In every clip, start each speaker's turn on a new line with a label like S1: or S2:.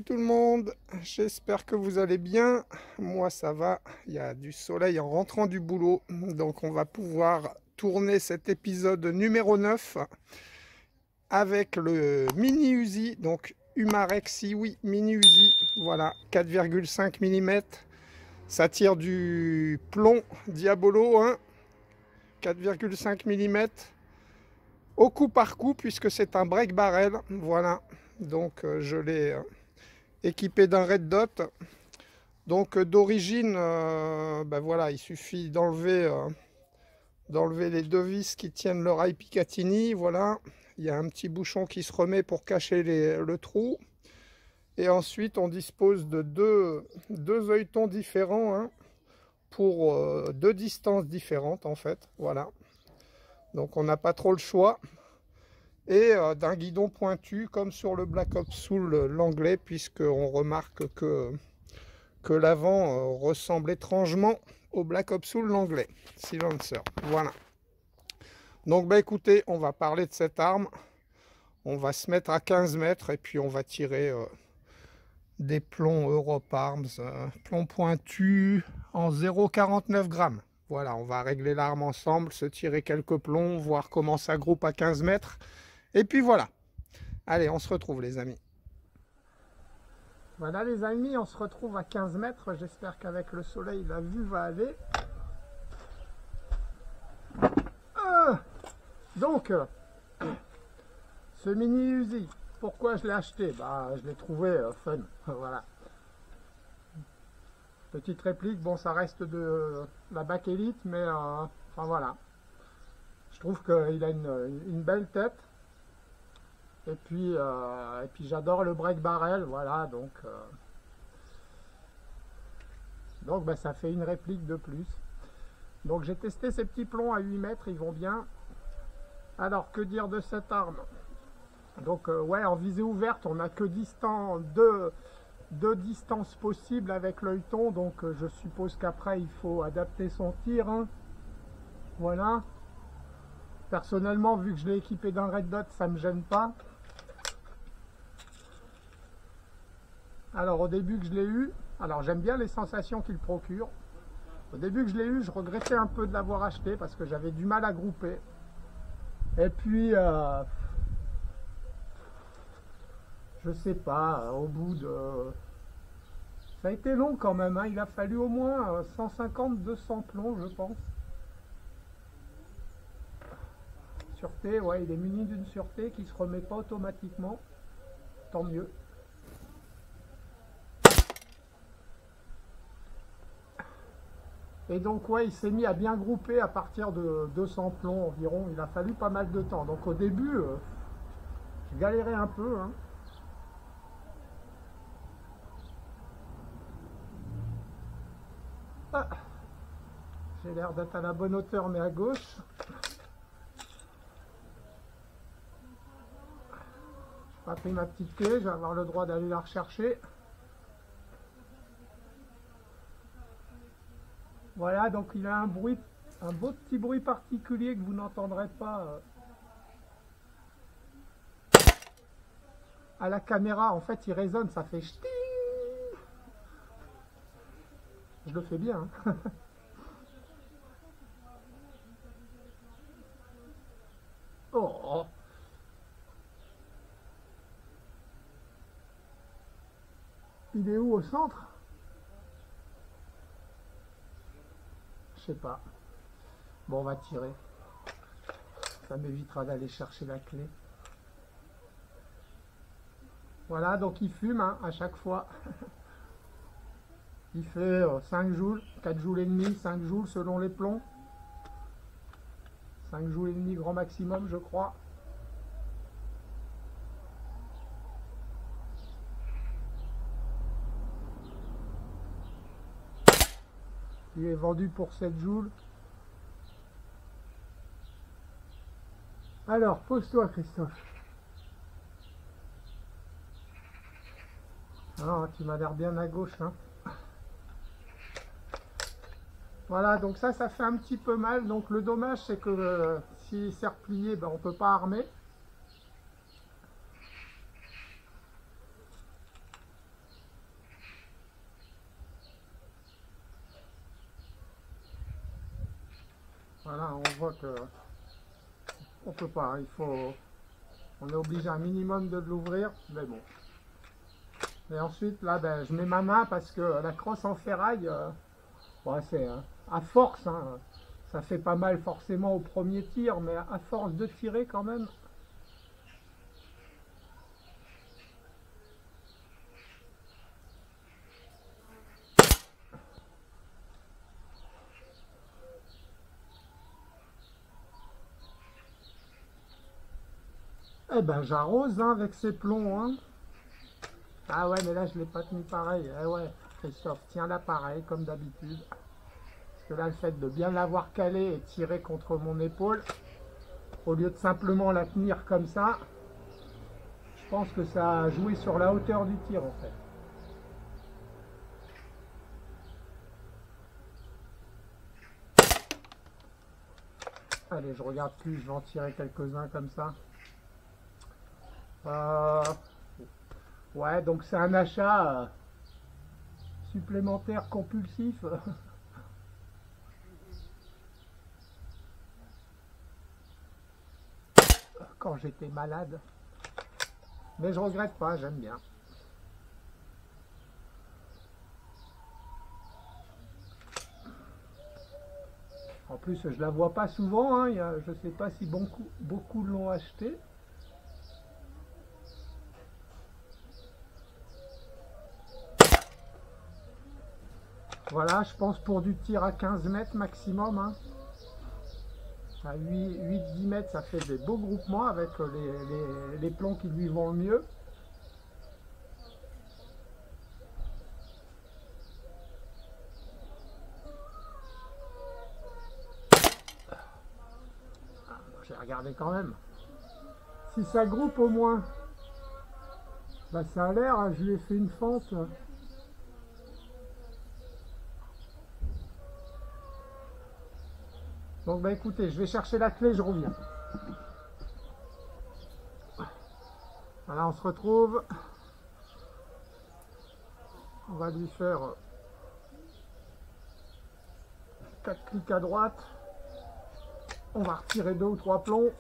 S1: tout le monde, j'espère que vous allez bien. Moi ça va, il y a du soleil en rentrant du boulot, donc on va pouvoir tourner cet épisode numéro 9 avec le mini Uzi, donc Umarex oui mini Uzi, voilà 4,5 mm. Ça tire du plomb Diabolo, hein, 4,5 mm au coup par coup puisque c'est un break barrel, voilà. Donc je l'ai équipé d'un red dot. Donc d'origine, ben voilà, il suffit d'enlever les deux vis qui tiennent le rail Picatinny. Voilà, il y a un petit bouchon qui se remet pour cacher le trou. Et ensuite, on dispose de deux œilletons différents, hein, pour deux distances différentes en fait. Voilà. Donc on n'a pas trop le choix. Et d'un guidon pointu comme sur le Black Ops Soul l'anglais, puisqu'on remarque que l'avant ressemble étrangement au Black Ops Soul l'anglais, Silencer. Voilà. Donc bah écoutez, on va parler de cette arme. On va se mettre à 15 mètres et puis on va tirer des plombs Europe Arms, plomb pointu en 0,49 grammes. Voilà, on va régler l'arme ensemble, se tirer quelques plombs, voir comment ça groupe à 15 mètres. Et puis voilà. Allez, on se retrouve les amis. Voilà les amis, on se retrouve à 15 mètres. J'espère qu'avec le soleil, la vue va aller. Donc, ce mini Uzi, pourquoi je l'ai acheté? Bah, je l'ai trouvé fun. Voilà. Petite réplique, bon, ça reste de la bakélite, mais enfin voilà. Je trouve qu'il a une belle tête. Et puis j'adore le break barrel, voilà, donc ben, ça fait une réplique de plus. Donc j'ai testé ces petits plombs à 8 mètres, ils vont bien. Alors que dire de cette arme? Donc ouais, en visée ouverte, on n'a que deux distances possibles avec l'œilleton, donc je suppose qu'après il faut adapter son tir, hein. Voilà. Personnellement, vu que je l'ai équipé d'un red dot, ça ne me gêne pas. Alors au début que je l'ai eu, alors j'aime bien les sensations qu'il procure. Au début que je l'ai eu, je regrettais un peu de l'avoir acheté parce que j'avais du mal à grouper. Et puis, je sais pas, au bout de... Ça a été long quand même, hein. Il a fallu au moins 150-200 plombs, je pense. Sûreté, ouais, il est muni d'une sûreté qui se remet pas automatiquement. Tant mieux. Et donc ouais, il s'est mis à bien grouper à partir de 200 plombs environ. Il a fallu pas mal de temps. Donc au début, je galérais un peu, hein. Ah, j'ai l'air d'être à la bonne hauteur, mais à gauche. J'ai pas pris ma petite clé, je vais avoir le droit d'aller la rechercher. Voilà, donc il a un bruit, un beau petit bruit particulier que vous n'entendrez pas à la caméra. En fait, il résonne, ça fait ch'ti. Je le fais bien, hein. Oh. Il est où au centre? Je sais pas. Bon, on va tirer. Ça m'évitera d'aller chercher la clé. Voilà, donc il fume, hein, à chaque fois. Il fait 5 joules, 4 joules et demi, 5 joules selon les plombs. 5 joules et demi grand maximum, je crois. Il est vendu pour 7 joules. Alors, pose-toi, Christophe. Ah, tu m'as l'air bien à gauche, hein. Voilà, donc ça fait un petit peu mal. Donc le dommage, c'est que s'il s'est replié, ben, on ne peut pas armer. Voilà, on voit que on peut pas, on est obligé un minimum de l'ouvrir, mais bon. Et ensuite, là, ben, je mets ma main parce que la crosse en ferraille, ouais, c'est à force, hein, ça fait pas mal forcément au premier tir, mais à force de tirer quand même. Eh ben, j'arrose hein, avec ces plombs. Hein. Ah ouais, mais là, je l'ai pas tenu pareil. Eh ouais, Christophe, tiens là pareil, comme d'habitude. Parce que là, le fait de bien l'avoir calé et tirer contre mon épaule, au lieu de simplement la tenir comme ça, je pense que ça a joué sur la hauteur du tir en fait. Allez, je regarde plus, je vais en tirer quelques-uns comme ça. Ouais, donc c'est un achat supplémentaire compulsif. Quand j'étais malade. Mais je regrette pas, j'aime bien. En plus, je la vois pas souvent, hein. Je sais pas si beaucoup l'ont acheté. Voilà, je pense pour du tir à 15 mètres maximum. Hein. À 8-10 mètres, ça fait des beaux groupements avec les plombs qui lui vont le mieux. J'ai regardé quand même. Si ça groupe au moins, bah ça a l'air, je lui ai fait une fente. Donc bah écoutez, je vais chercher la clé, je reviens. Voilà, on se retrouve. On va lui faire 4 clics à droite. On va retirer 2 ou 3 plombs.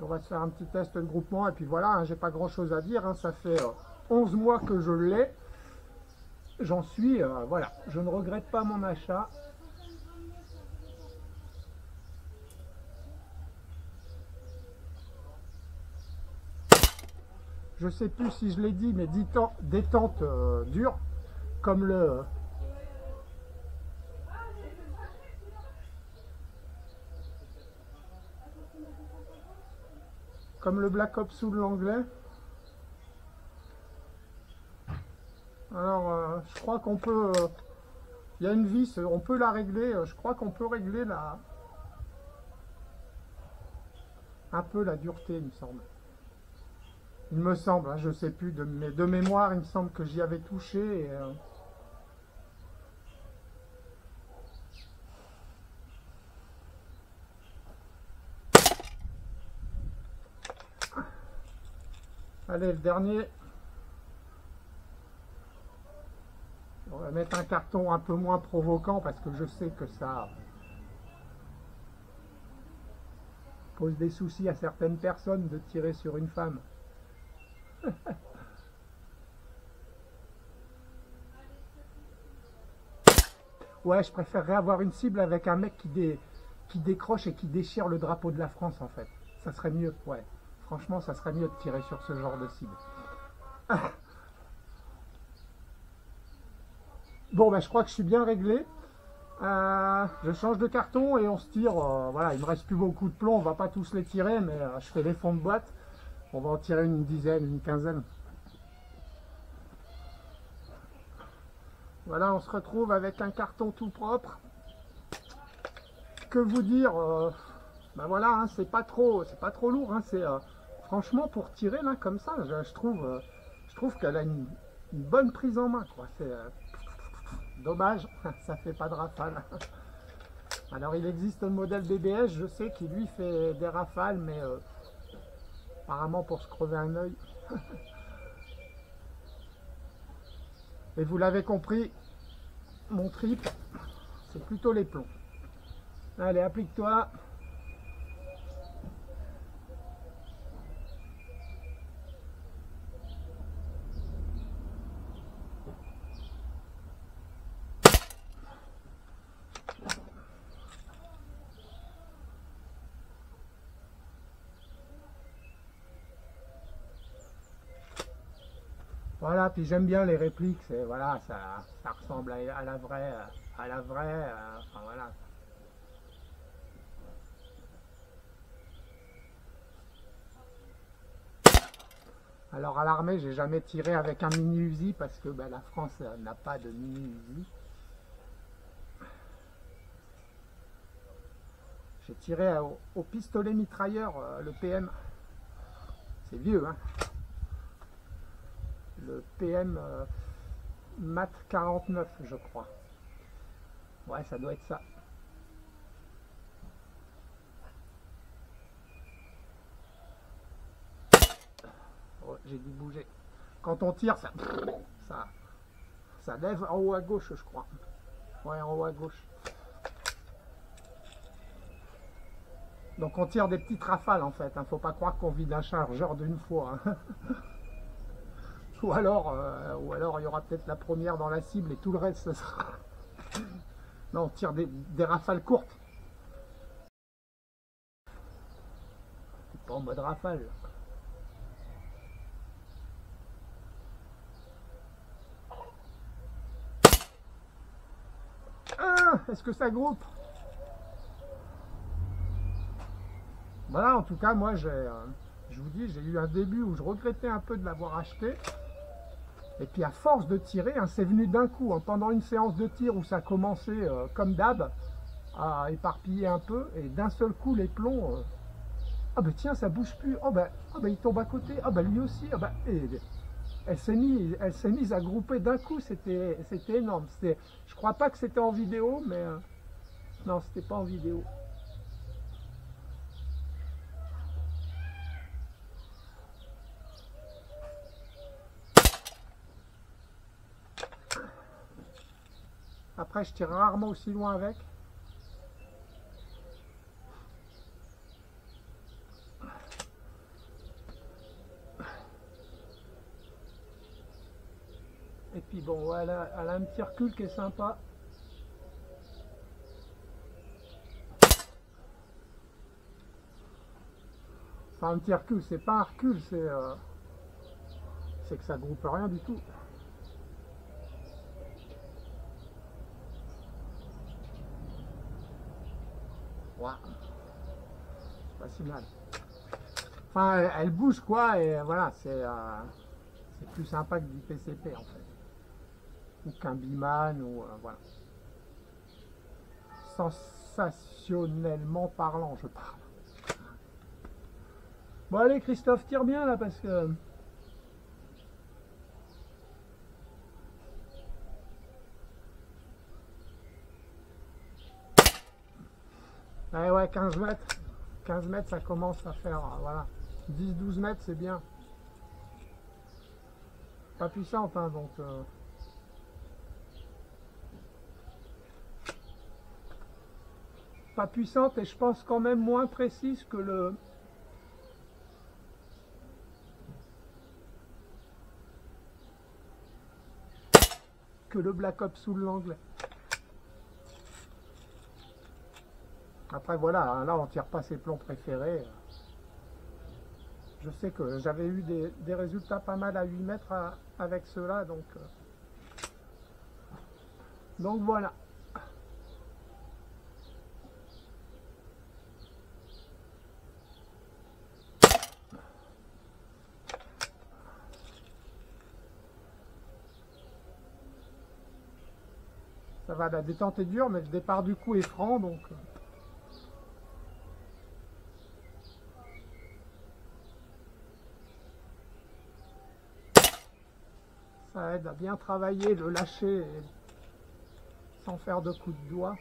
S1: On va se faire un petit test de groupement. Et puis voilà, hein, j'ai pas grand chose à dire. Hein, ça fait 11 mois que je l'ai. J'en suis, voilà. Je ne regrette pas mon achat. Je sais plus si je l'ai dit, mais détente dure, comme le Black Ops sous l'anglais. Alors, je crois qu'on peut, il y a une vis, on peut la régler. Je crois qu'on peut régler un peu la dureté, il me semble. Il me semble, hein, je sais plus, de mémoire, il me semble que j'y avais touché. Et, allez, le dernier. On va mettre un carton un peu moins provoquant parce que je sais que ça pose des soucis à certaines personnes de tirer sur une femme. Ouais, je préférerais avoir une cible avec un mec qui décroche et qui déchire le drapeau de la France en fait. Ça serait mieux, ouais. Franchement, ça serait mieux de tirer sur ce genre de cible. Bon, ben, je crois que je suis bien réglé. Je change de carton et on se tire. Voilà, il me reste plus beaucoup de plombs, on va pas tous les tirer, mais je fais les fonds de boîte. On va en tirer une dizaine, une quinzaine. Voilà, on se retrouve avec un carton tout propre. Que vous dire, ben voilà, hein, c'est pas trop lourd. Hein, franchement pour tirer là comme ça, je trouve qu'elle a une bonne prise en main. C'est dommage, ça fait pas de rafale. Alors il existe le modèle BBS, je sais qu'il lui fait des rafales, mais apparemment pour se crever un œil. Et vous l'avez compris, mon trip, c'est plutôt les plombs. Allez, applique-toi. Voilà, puis j'aime bien les répliques, c'est voilà, ça ressemble à la vraie, enfin voilà. Alors à l'armée, j'ai jamais tiré avec un mini Uzi parce que ben, la France n'a pas de mini Uzi. J'ai tiré au pistolet mitrailleur, le PM. C'est vieux, hein. Le PM Mat 49, je crois. Ouais, ça doit être ça. Oh, j'ai dû bouger. Quand on tire, ça lève en haut à gauche, je crois. Ouais, en haut à gauche. Donc on tire des petites rafales en fait. Hein. Faut pas croire qu'on vide un chargeur d'une fois. Hein. Ou alors il y aura peut-être la première dans la cible et tout le reste, ce sera... Non, on tire des rafales courtes. C'est pas en mode rafale. Ah, est-ce que ça groupe? Voilà, en tout cas, moi, je vous dis, j'ai eu un début où je regrettais un peu de l'avoir acheté. Et puis à force de tirer, hein, c'est venu d'un coup. Hein, pendant une séance de tir où ça a commencé comme d'hab à éparpiller un peu, et d'un seul coup les plombs, ah ben tiens, ça bouge plus, il tombe à côté, ah ben lui aussi, elle s'est mise à grouper d'un coup, c'était énorme. Je crois pas que c'était en vidéo, mais non, c'était pas en vidéo. Après, je tire rarement aussi loin avec. Et puis bon, voilà, elle a un petit recul qui est sympa. Enfin, un petit recul, c'est pas un recul, c'est que ça groupe rien du tout. Ouais. C'est pas si mal. Enfin, elle bouge quoi, et voilà, c'est plus sympa que du PCP en fait. Ou qu'un Biman, ou voilà. Sensationnellement parlant, je parle. Bon allez Christophe, tire bien là parce que... Ouais, 15 mètres. 15 mètres, ça commence à faire, voilà. 10-12 mètres, c'est bien. Pas puissante, hein, donc... Pas puissante, et je pense quand même moins précise que le... Black Ops sous l'anglais. Après voilà, hein, là on tire pas ses plombs préférés. Je sais que j'avais eu des résultats pas mal à 8 mètres avec ceux-là, donc voilà. Ça va, la détente est dure, mais le départ du coup est franc, donc... Ça aide à bien travailler, le lâcher sans faire de coups de doigt.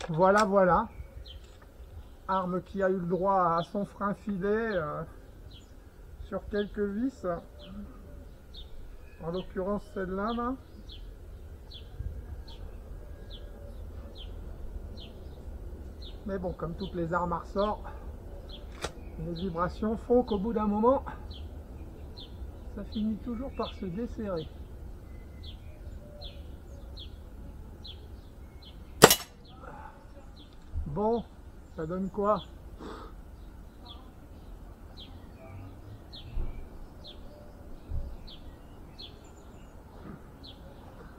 S1: Voilà, voilà. Arme qui a eu le droit à son frein filet sur quelques vis. En l'occurrence celle-là, là. Mais bon, comme toutes les armes à ressort, les vibrations font qu'au bout d'un moment, ça finit toujours par se desserrer. Bon, ça donne quoi?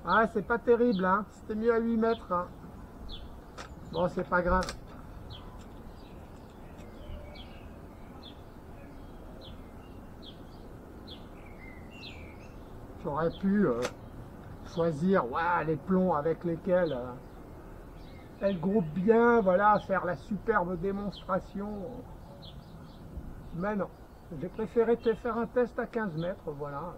S1: Ah, c'est pas terrible, hein. C'était mieux à 8 mètres. Hein. Bon, c'est pas grave. J'aurais pu choisir les plombs avec lesquels elle groupe bien, voilà, faire la superbe démonstration. Mais non, j'ai préféré te faire un test à 15 mètres, voilà.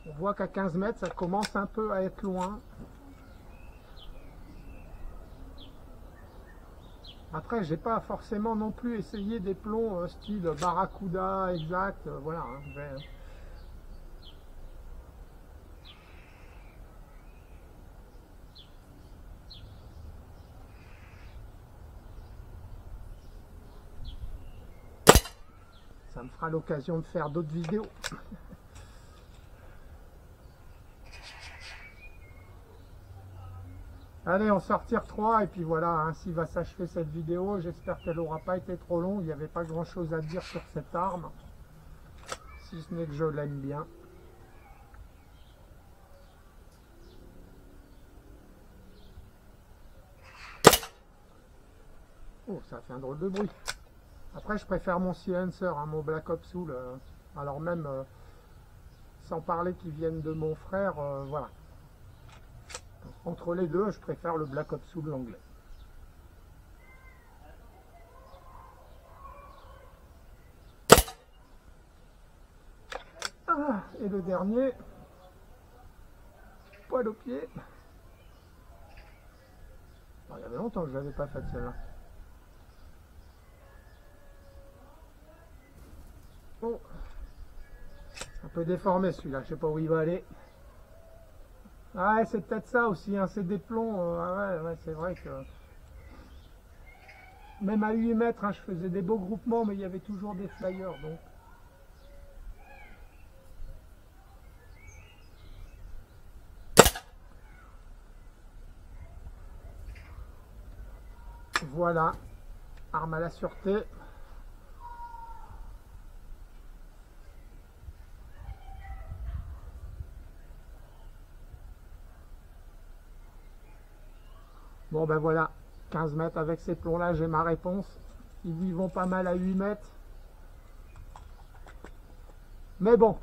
S1: On voit qu'à 15 mètres, ça commence un peu à être loin. Après, j'ai pas forcément non plus essayé des plombs style Barracuda exact, voilà. Hein, ça me fera l'occasion de faire d'autres vidéos. Allez, on sortir 3 et puis voilà, ainsi va s'achever cette vidéo. J'espère qu'elle n'aura pas été trop longue. Il n'y avait pas grand chose à dire sur cette arme, si ce n'est que je l'aime bien. Oh, ça fait un drôle de bruit. Après, je préfère mon silencer, hein, mon Black Ops Soul. Alors même, sans parler qu'ils viennent de mon frère, voilà. Entre les deux, je préfère le Black Ops Soul l'anglais. Ah, et le dernier, poil au pied. Oh, il y avait longtemps que je l'avais pas fait celle-là. Oh, un peu déformé celui-là, je sais pas où il va aller. Ah ouais, c'est peut-être ça aussi, hein, c'est des plombs. Ouais, c'est vrai que même à 8 mètres, hein, je faisais des beaux groupements, mais il y avait toujours des flyers. Donc. Voilà, arme à la sûreté. Bon ben voilà, 15 mètres avec ces plombs-là, j'ai ma réponse. Ils y vont pas mal à 8 mètres. Mais bon,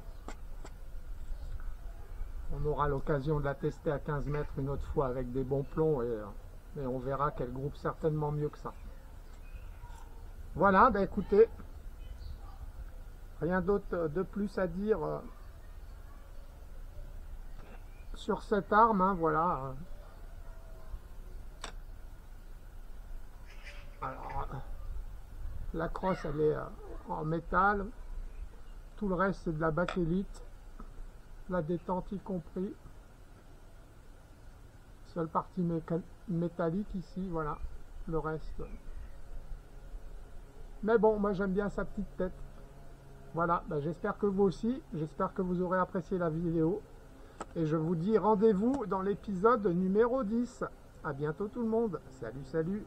S1: on aura l'occasion de la tester à 15 mètres une autre fois avec des bons plombs et on verra qu'elle groupe certainement mieux que ça. Voilà, ben écoutez, rien d'autre de plus à dire sur cette arme, hein, voilà. Alors, la crosse elle est en métal, tout le reste c'est de la bakélite, la détente y compris. Seule partie métallique ici, voilà, le reste. Mais bon, moi j'aime bien sa petite tête. Voilà, ben j'espère que vous aussi, j'espère que vous aurez apprécié la vidéo. Et je vous dis rendez-vous dans l'épisode numéro 10. À bientôt tout le monde. Salut, salut.